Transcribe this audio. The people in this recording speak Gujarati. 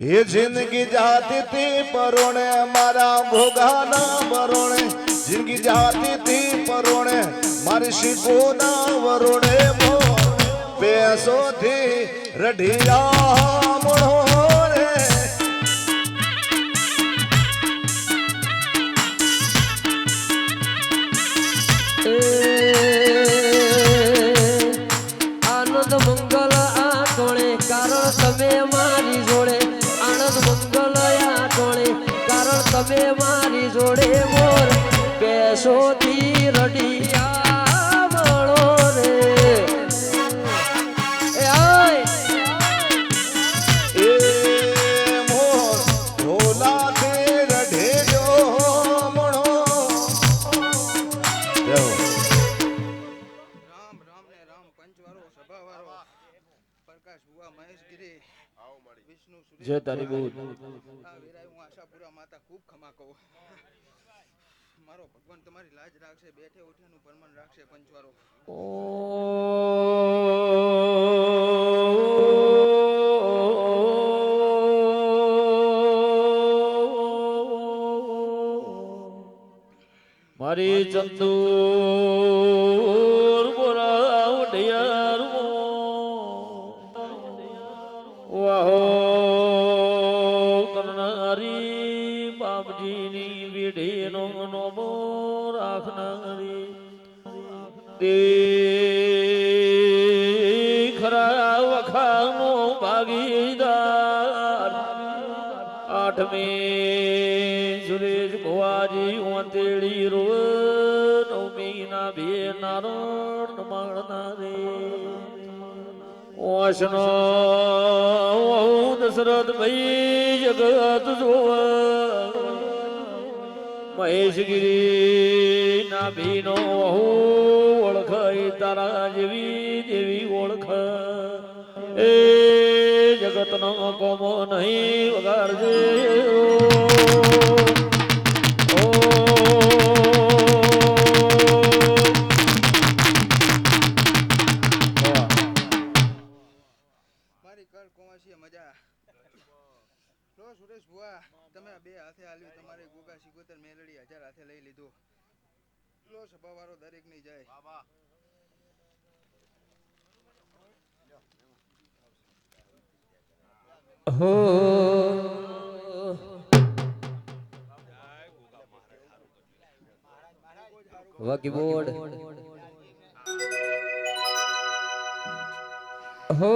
ये जिंदगी जाती थी परोणे मारा भोगाना बरोणे जिंदगी जाती थी परोणे मारी शिकोना वरोणे मो पैसों थी रढ़िया मुड़ो रे आनंद मंगल आ टोळे कारण तमे मारी जोड़े आनंद मंगल आ टोळे कारण तमे मारी जोड़े मोर पैसों थी रड़िया मळो रे ए आय ए मोर ढोला ते रढ़े जो मुड़ो રામ રામ ને રામ પંચવારો સભાવારો પ્રકાશ ભુવા મહેશગીરી વિષ્ણુ સુરેશ જય તારી બોલ આ વિરાય હું આશાપુરા માતા ખૂબ ખમા કહું મારો ભગવાન તમારી લાજ રાખશે બેઠે ઉઠ્યાનું પરમાન રાખશે પંચવારો મારી ચંદુર બોલાવ ઢિયાર વાહો કરનારી બાપજીની વીઢીનો નોમો રાખનારી તે ખરા વખાનો ભાગીદાર આઠમી સુરેશ ભુવાજી ઓતેડી રો નવમી ના બે નારણ માણનારે ઓશનો દશરથ ભાઈ જગત જોવ મહેશગીરી ના ભીનો ઓળખાય તારા જેવી દેવી ઓળખ એ જગતનો કોમો નહીં વગાડજે મારી કર કોવાસી મજા લો સુરેશ ભુવા તમે આ બે હાથે આલ્યું તમારે ગોગા સિકોતર મેલડી 1000 હાથે લઈ લીધું લો સભાવારો દરેક ની જાય હો વાકી બોર્ડ હો